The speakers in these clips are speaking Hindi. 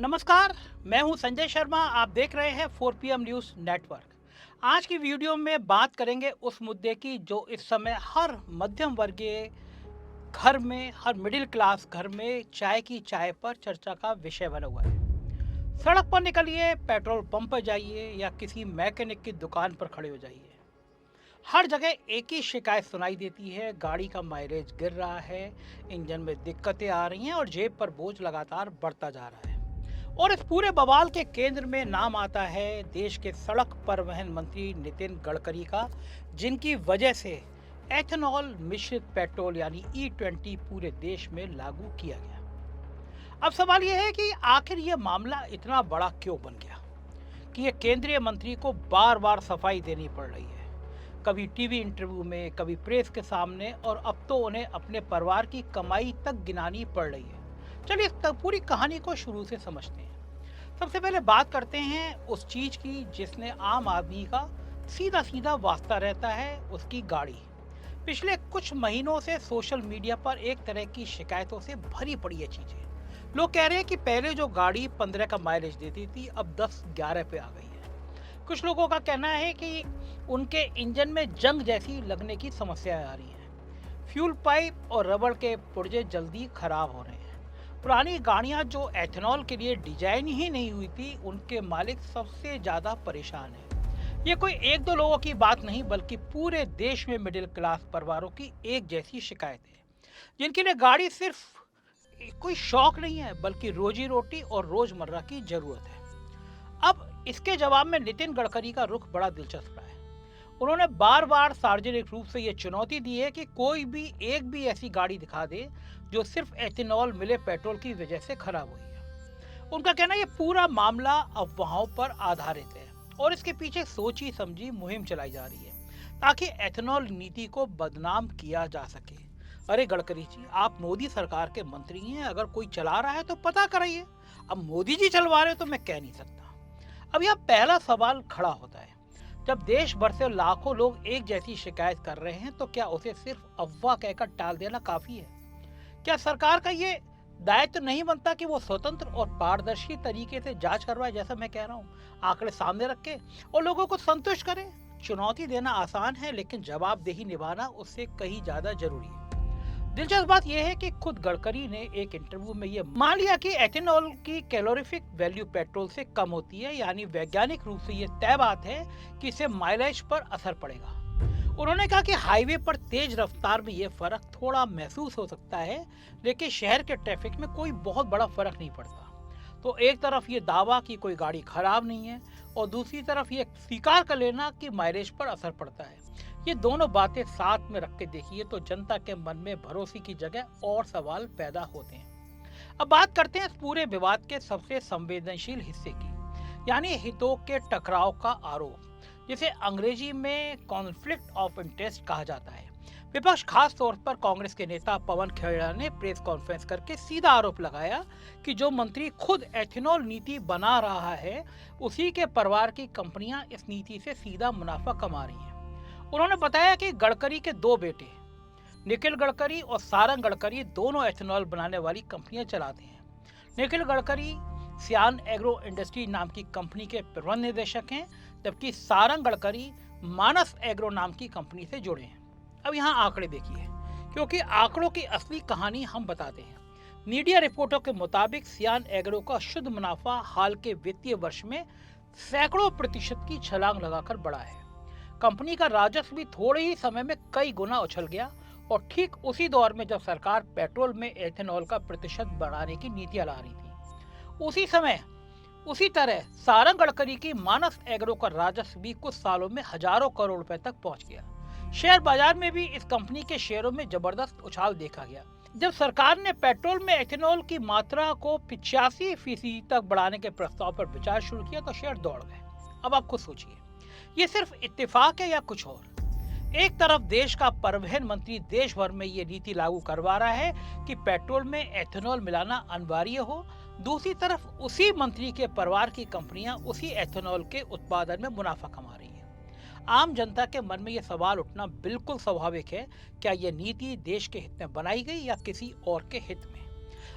नमस्कार। मैं हूं संजय शर्मा। आप देख रहे हैं 4 PM न्यूज़ नेटवर्क। आज की वीडियो में बात करेंगे उस मुद्दे की जो इस समय हर मध्यम वर्गीय घर में, हर मिडिल क्लास घर में चाय की चाय पर चर्चा का विषय बना हुआ है। सड़क पर निकलिए, पेट्रोल पंप पर जाइए या किसी मैकेनिक की दुकान पर खड़े हो जाइए, हर जगह एक ही शिकायत सुनाई देती है। गाड़ी का माइलेज गिर रहा है, इंजन में दिक्कतें आ रही हैं और जेब पर बोझ लगातार बढ़ता जा रहा है। और इस पूरे बवाल के केंद्र में नाम आता है देश के सड़क परिवहन मंत्री नितिन गडकरी का, जिनकी वजह से एथेनॉल मिश्रित पेट्रोल यानी E20 पूरे देश में लागू किया गया। अब सवाल यह है कि आखिर यह मामला इतना बड़ा क्यों बन गया कि ये केंद्रीय मंत्री को बार बार सफाई देनी पड़ रही है, कभी टीवी इंटरव्यू में, कभी प्रेस के सामने, और अब तो उन्हें अपने परिवार की कमाई तक गिनानी पड़ रही है। चलिए इस पूरी कहानी को शुरू से समझते हैं। सबसे पहले बात करते हैं उस चीज की जिसने आम आदमी का सीधा सीधा वास्ता रहता है, उसकी गाड़ी। पिछले कुछ महीनों से सोशल मीडिया पर एक तरह की शिकायतों से भरी पड़ी है चीजें। लोग कह रहे हैं कि पहले जो गाड़ी 15 का माइलेज देती थी अब 10-11 पे आ गई है। कुछ लोगों का कहना है कि उनके इंजन में जंग जैसी लगने की समस्याएं आ रही हैं। फ्यूल पाइप और रबड़ के पुर्जे जल्दी खराब हो रहे हैं। पुरानी गाड़ियां जो एथेनॉल के लिए डिजाइन ही नहीं हुई थी, उनके मालिक सबसे ज्यादा परेशान हैं। ये कोई एक दो लोगों की बात नहीं, बल्कि पूरे देश में मिडिल क्लास परिवारों की एक जैसी शिकायत है, जिनके लिए गाड़ी सिर्फ कोई शौक नहीं है बल्कि रोजी रोटी और रोजमर्रा की जरूरत है। अब इसके जवाब में नितिन गडकरी का रुख बड़ा दिलचस्प रहा है। उन्होंने बार बार सार्वजनिक रूप से ये चुनौती दी है कि कोई भी एक भी ऐसी गाड़ी दिखा दे जो सिर्फ एथेनॉल मिले पेट्रोल की वजह से खराब हुई है। उनका कहना है ये पूरा मामला अफवाहों पर आधारित है और इसके पीछे सोची समझी मुहिम चलाई जा रही है ताकि एथेनॉल नीति को बदनाम किया जा सके। अरे गडकरी जी, आप मोदी सरकार के मंत्री हैं, अगर कोई चला रहा है तो पता कराइए। अब मोदी जी चलवा रहे तो मैं कह नहीं सकता। अब यह पहला सवाल खड़ा होता है, जब देश भर से लाखों लोग एक जैसी शिकायत कर रहे हैं तो क्या उसे सिर्फ अफवाह कहकर टाल देना काफी है? क्या सरकार का ये दायित्व नहीं बनता कि वो स्वतंत्र और पारदर्शी तरीके से जांच करवाए, जैसा मैं कह रहा हूँ, आंकड़े सामने रख के और लोगों को संतुष्ट करे? चुनौती देना आसान है, लेकिन जवाबदेही निभाना उससे कहीं ज्यादा जरूरी है। दिलचस्प बात यह है कि खुद गडकरी ने एक इंटरव्यू में यह मान लिया कि एथेनॉल की कैलोरीफिक वैल्यू पेट्रोल से कम होती है, यानी वैज्ञानिक रूप से यह तय बात है कि इससे माइलेज पर असर पड़ेगा। उन्होंने कहा कि हाईवे पर तेज रफ्तार में यह फर्क थोड़ा महसूस हो सकता है, लेकिन शहर के ट्रैफिक में कोई बहुत बड़ा फर्क नहीं पड़ता। तो एक तरफ ये दावा कि कोई गाड़ी खराब नहीं है और दूसरी तरफ ये स्वीकार कर लेना कि माइलेज पर असर पड़ता है। ये दोनों बातें साथ में रख के देखिए तो जनता के मन में भरोसे की जगह और सवाल पैदा होते हैं। अब बात करते हैं इस पूरे विवाद के सबसे संवेदनशील हिस्से की, यानी हितों के टकराव का आरोप, जिसे अंग्रेजी में कॉन्फ्लिक्ट ऑफ इंटरेस्ट कहा जाता है। विपक्ष, खास तौर पर कांग्रेस के नेता पवन खेड़ा ने प्रेस कॉन्फ्रेंस करके सीधा आरोप लगाया कि जो मंत्री खुद एथेनॉल नीति बना रहा है, उसी के परिवार की कंपनियां इस नीति से सीधा मुनाफा कमा रही हैं। उन्होंने बताया कि गडकरी के दो बेटे निखिल गडकरी और सारंग गडकरी दोनों एथेनॉल बनाने वाली कंपनियां चलाते हैं। निखिल गडकरी सियान एग्रो इंडस्ट्री नाम की कंपनी के प्रबंध निदेशक हैं, जबकि सारंग गडकरी मानस एग्रो नाम की कंपनी से जुड़े हैं। अब यहाँ आंकड़े देखिए, क्योंकि आंकड़ों की असली कहानी हम बताते हैं। मीडिया रिपोर्टों के मुताबिक सियान एग्रो का शुद्ध मुनाफा हाल के वित्तीय वर्ष में सैकड़ों प्रतिशत की छलांग लगाकर बढ़ा है। कंपनी का राजस्व भी थोड़े ही समय में कई गुना उछल गया, और ठीक उसी दौर में जब सरकार पेट्रोल में एथेनॉल का प्रतिशत बढ़ाने की नीतियां ला रही थी, उसी समय उसी तरह सारंग गडकरी की मानस एग्रो का राजस्व भी कुछ सालों में हजारों करोड़ रुपए तक पहुंच गया। शेयर बाजार में भी इस कंपनी के शेयरों में जबरदस्त उछाल देखा गया। जब सरकार ने पेट्रोल में एथेनॉल की मात्रा को 85% तक बढ़ाने के प्रस्ताव पर विचार शुरू किया तो शेयर दौड़ गए। अब आप खुद सोचिए, ये सिर्फ इत्तेफाक है या कुछ और? एक तरफ देश का परिवहन मंत्री देश भर में ये नीति लागू करवा रहा है कि पेट्रोल में एथेनॉल मिलाना अनिवार्य हो, दूसरी तरफ उसी मंत्री के परिवार की कंपनियां उसी एथेनॉल के उत्पादन में मुनाफा कमा रही हैं। आम जनता के मन में यह सवाल उठना बिल्कुल स्वाभाविक है, क्या यह नीति देश के हित में बनाई गई या किसी और के हित में?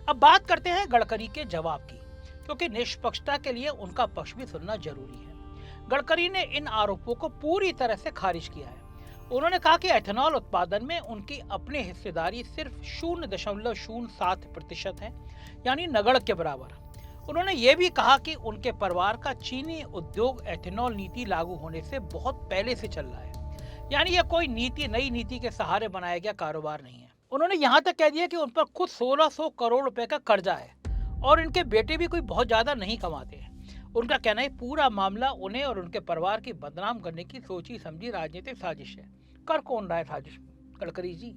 अब बात करते हैं गडकरी के जवाब की, क्योंकि निष्पक्षता के लिए उनका पक्ष भी सुनना जरूरी है। गडकरी ने इन आरोपों को पूरी तरह से खारिज किया है। उन्होंने कहा कि एथेनॉल उत्पादन में उनकी अपनी हिस्सेदारी सिर्फ 0.07% है, यानी नगण्य के बराबर। उन्होंने ये भी कहा कि उनके परिवार का चीनी उद्योग एथेनॉल नीति लागू होने से बहुत पहले से चल रहा है, यानी यह कोई नई नीति के सहारे बनाया गया कारोबार नहीं है। उन्होंने यहाँ तक कह दिया कि उन पर खुद 1600 करोड़ रुपए का कर्जा है और इनके बेटे भी कोई बहुत ज्यादा नहीं कमाते हैं। उनका कहना है पूरा मामला उन्हें और उनके परिवार की बदनाम करने की सोची समझी राजनीतिक साजिश है। कर कौन रहा है साजिश? गडकरी जी।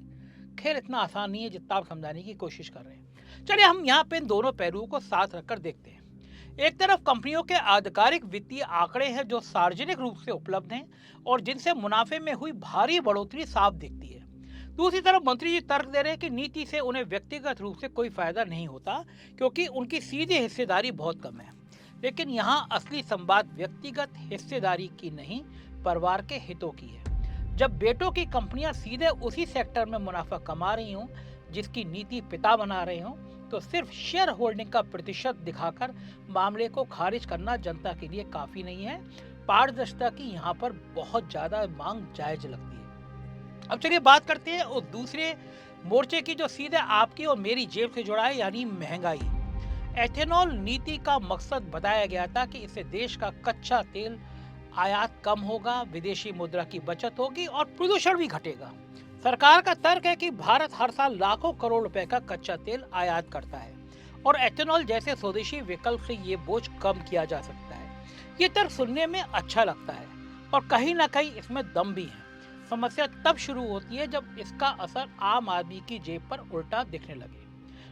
खैर इतना आसान नहीं है जितना आप समझाने की कोशिश कर रहे हैं। चलिए हम यहाँ पे इन दोनों पहलुओं को साथ रखकर देखते हैं। एक तरफ कंपनियों के आधिकारिक वित्तीय आंकड़े हैं जो सार्वजनिक रूप से उपलब्ध हैं और जिनसे मुनाफे में हुई भारी बढ़ोतरी साफ दिखती है। दूसरी तरफ मंत्री जी तर्क दे रहे हैं कि नीति से उन्हें व्यक्तिगत रूप से कोई फायदा नहीं होता क्योंकि उनकी सीधी हिस्सेदारी बहुत कम है। लेकिन यहाँ असली संवाद व्यक्तिगत हिस्सेदारी की नहीं, परिवार के हितों की है। जब बेटों की कंपनियां सीधे उसी सेक्टर में मुनाफा कमा रही हों जिसकी नीति पिता बना रहे हों, तो सिर्फ शेयर होल्डिंग का प्रतिशत दिखाकर मामले को खारिज करना जनता के लिए काफी नहीं है। पारदर्शिता की यहाँ पर बहुत ज्यादा मांग जायज लगती है। अब चलिए बात करते हैं उस दूसरे मोर्चे की जो सीधे आपकी और मेरी जेब से जुड़ा है, यानी महंगाई। एथेनॉल नीति का मकसद बताया गया था कि इससे देश का कच्चा तेल आयात कम होगा, विदेशी मुद्रा की बचत होगी और प्रदूषण भी घटेगा। सरकार का तर्क है कि भारत हर साल लाखों करोड़ रुपए का कच्चा तेल आयात करता है और एथेनॉल जैसे स्वदेशी विकल्प से ये बोझ कम किया जा सकता है। ये तर्क सुनने में अच्छा लगता है और कहीं ना कहीं इसमें दम भी है। समस्या तब शुरू होती है जब इसका असर आम आदमी की जेब पर उल्टा दिखने लगे।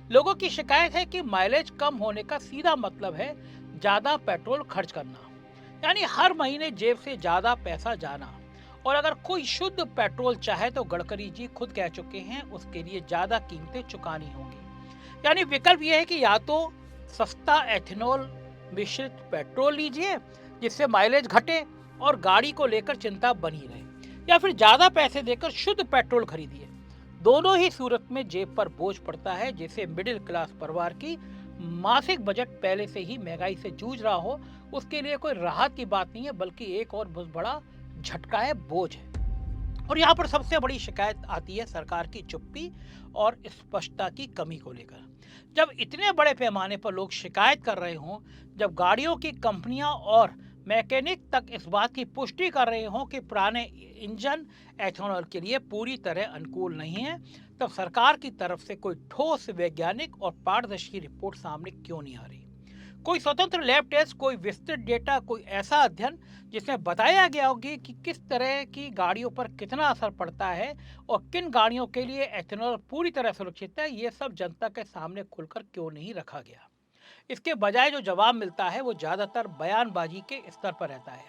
लोगों की शिकायत है कि माइलेज कम होने का सीधा मतलब है ज्यादा पेट्रोल खर्च करना, यानी हर महीने जेब से ज्यादा पैसा जाना। और अगर कोई शुद्ध पेट्रोल चाहे तो गडकरी जी खुद कह चुके हैं उसके लिए ज्यादा कीमतें चुकानी होंगी। यानी विकल्प यह है कि या तो सस्ता एथेनॉल मिश्रित पेट्रोल लीजिए जिससे माइलेज घटे और गाड़ी को लेकर चिंता बनी रहे, या फिर ज्यादा पैसे देकर शुद्ध पेट्रोल खरीदिए। दोनों ही सूरत में जेब पर बोझ पड़ता है, जिसे मिडिल क्लास परिवार की मासिक बजट पहले से ही महंगाई से जूझ रहा हो उसके लिए कोई राहत की बात नहीं है, बल्कि एक और बहुत बड़ा झटका है, बोझ है। और यहाँ पर सबसे बड़ी शिकायत आती है सरकार की चुप्पी और स्पष्टता की कमी को लेकर। जब इतने बड़े पैमाने पर लोग शिकायत कर रहे हों, जब गाड़ियों की कंपनियां और मैकेनिक तक इस बात की पुष्टि कर रहे हों कि पुराने इंजन एथेनॉल के लिए पूरी तरह अनुकूल नहीं है, तब सरकार की तरफ से कोई ठोस वैज्ञानिक और पारदर्शी रिपोर्ट सामने क्यों नहीं आ रही? कोई स्वतंत्र लैब टेस्ट, कोई विस्तृत डेटा, कोई ऐसा अध्ययन जिसमें बताया गया होगी कि किस तरह की गाड़ियों पर कितना असर पड़ता है और किन गाड़ियों के लिए एथेनॉल पूरी तरह सुरक्षित है, ये सब जनता के सामने खुलकर क्यों नहीं रखा गया? इसके बजाय जो जवाब मिलता है वो ज्यादातर बयानबाजी के स्तर पर रहता है।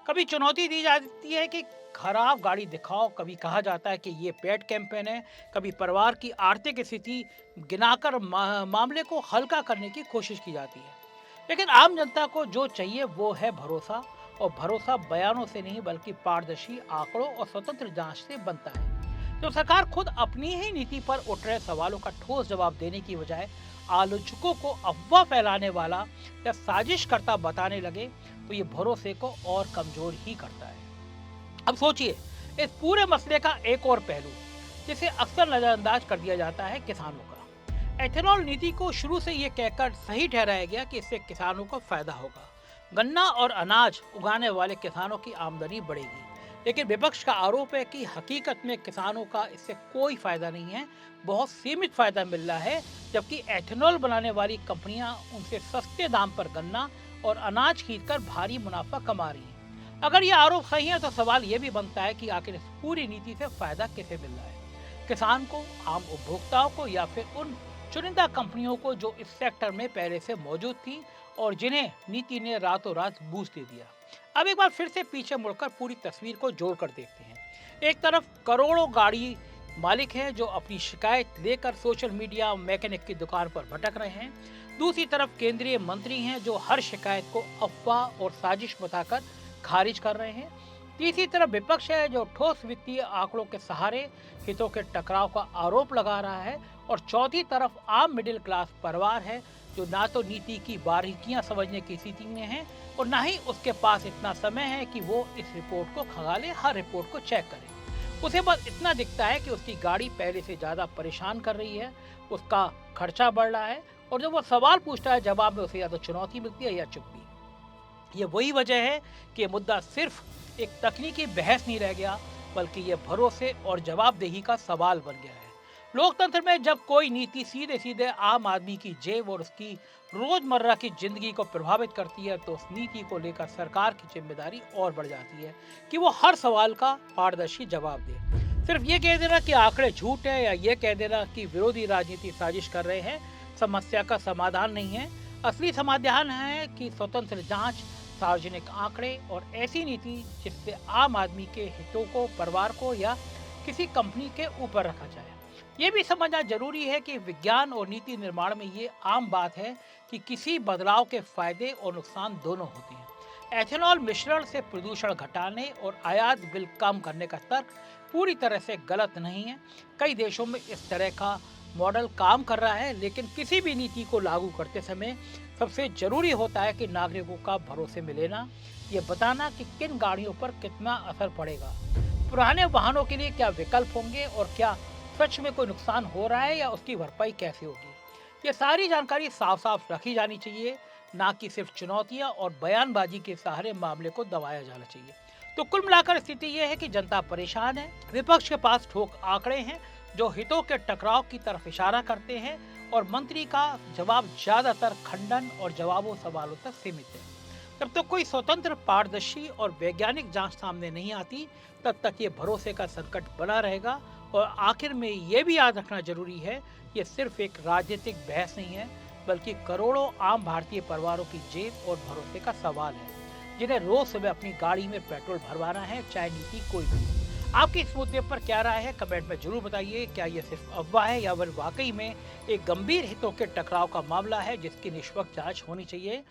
कभी चुनौती दी जाती है कि खराब गाड़ी दिखाओ, कभी कहा जाता है कि ये पेड कैंपेन है, कभी परिवार की आर्थिक स्थिति गिनाकर मामले को हल्का करने की कोशिश की जाती है। लेकिन आम जनता को जो चाहिए वो है भरोसा, और भरोसा बयानों से नहीं बल्कि पारदर्शी आंकड़ों और स्वतंत्र जांच से बनता है। जब सरकार खुद अपनी ही नीति पर उठ रहे सवालों का ठोस जवाब देने की बजाय आलोचकों को अफवाह फैलाने वाला या साजिश करता बताने लगे तो ये भरोसे को और कमजोर ही करता है। अब सोचिए इस पूरे मसले का एक और पहलू जिसे अक्सर नजरअंदाज कर दिया जाता है, किसानों का। एथेनॉल नीति को शुरू से ये कहकर सही ठहराया गया कि इससे किसानों को फायदा होगा, गन्ना और अनाज उगाने वाले किसानों की आमदनी बढ़ेगी। लेकिन विपक्ष का आरोप है कि हकीकत में किसानों का इससे कोई फायदा नहीं है, बहुत सीमित फायदा मिल रहा है, जबकि एथेनॉल बनाने वाली कंपनियां उनसे सस्ते दाम पर गन्ना और अनाज खरीदकर भारी मुनाफा कमा रही हैं। अगर ये आरोप सही है तो सवाल ये भी बनता है कि आखिर इस पूरी नीति से फायदा किसे मिल रहा है, किसान को, आम उपभोक्ताओं को, या फिर उन चुनिंदा कंपनियों को जो इस सेक्टर में पहले से मौजूद थी और जिन्हें नीति ने रातों रात बूस्ट दे दिया। अब एक बार फिर से पीछे मुड़कर पूरी तस्वीर को जोड़कर देखते हैं। एक तरफ करोड़ों गाड़ी मालिक हैं जो अपनी शिकायत लेकर सोशल मीडिया मैकेनिक की दुकान पर भटक रहे हैं, दूसरी तरफ केंद्रीय मंत्री हैं जो हर शिकायत को अफवाह और साजिश बताकर खारिज कर रहे हैं, तीसरी तरफ विपक्ष है जो ठोस वित्तीय आंकड़ों के सहारे हितों के टकराव का आरोप लगा रहा है और चौथी तरफ आम मिडिल क्लास परिवार है जो ना तो नीति की बारीकियां समझने की स्थिति में है और ना ही उसके पास इतना समय है कि वो इस रिपोर्ट को खंगाले, हर रिपोर्ट को चेक करे। उसे बस इतना दिखता है कि उसकी गाड़ी पहले से ज्यादा परेशान कर रही है, उसका खर्चा बढ़ रहा है और जब वो सवाल पूछता है जवाब में उसे या तो चुनौती मिलती है या चुप्पी। ये वही वजह है कि ये मुद्दा सिर्फ एक तकनीकी बहस नहीं रह गया, बल्कि ये भरोसे और जवाबदेही का सवाल बन गया है। लोकतंत्र में जब कोई नीति सीधे सीधे आम आदमी की जेब और उसकी रोजमर्रा की जिंदगी को प्रभावित करती है, तो उस नीति को लेकर सरकार की जिम्मेदारी और बढ़ जाती है कि वो हर सवाल का पारदर्शी जवाब दे। सिर्फ ये कह देना कि आंकड़े झूठ है या ये कह देना कि विरोधी राजनीति साजिश कर रहे हैं समस्या का समाधान नहीं है। असली समाधान है कि स्वतंत्र जांच, सार्वजनिक आंकड़े और ऐसी नीति जिससे आम आदमी के हितों को, परिवार को या किसी कंपनी के ऊपर रखा जाए। ये भी समझना जरूरी है कि विज्ञान और नीति निर्माण में ये आम बात है कि किसी बदलाव के फायदे और नुकसान दोनों होते हैं। एथेनॉल मिश्रण से प्रदूषण घटाने और आयात बिल कम करने का तर्क पूरी तरह से गलत नहीं है। कई देशों में इस तरह का मॉडल काम कर रहा है, लेकिन किसी भी नीति को लागू करते समय सबसे जरूरी होता है कि नागरिकों का भरोसे में लेना, ये बताना कि किन गाड़ियों पर कितना असर पड़ेगा, पुराने वाहनों के लिए क्या विकल्प होंगे और क्या सच में कोई नुकसान हो रहा है या उसकी भरपाई कैसे होगी। ये सारी जानकारी साफ साफ रखी जानी चाहिए, ना कि सिर्फ चुनौतियां और बयानबाजी के सहारे मामले को दबाया जाना चाहिए। तो कुल मिलाकर स्थिति ये है कि जनता परेशान है, विपक्ष के पास ठोक आंकड़े हैं जो हितों के टकराव की तरफ इशारा करते हैं और मंत्री का जवाब ज्यादातर खंडन और जवाबों सवालों तक सीमित है। जब तक कोई स्वतंत्र, पारदर्शी और वैज्ञानिक जांच सामने नहीं आती, तब तक ये भरोसे का संकट बना रहेगा। और आखिर में ये भी याद रखना जरूरी है, ये सिर्फ एक राजनीतिक बहस नहीं है, बल्कि करोड़ों आम भारतीय परिवारों की जेब और भरोसे का सवाल है, जिन्हें रोज सुबह अपनी गाड़ी में पेट्रोल भरवाना है, चाहे नीति कोई भी हो। आपकी इस मुद्दे पर क्या राय है, कमेंट में जरूर बताइए। क्या ये सिर्फ अफवाह है या फिर वाकई में एक गंभीर हितों के टकराव का मामला है जिसकी निष्पक्ष जांच होनी चाहिए।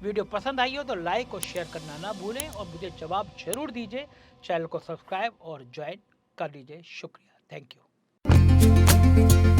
वीडियो पसंद आई हो तो लाइक और शेयर करना ना भूलें और मुझे जवाब जरूर दीजिए। चैनल को सब्सक्राइब और ज्वाइन कर लीजिए। शुक्रिया, थैंक यू।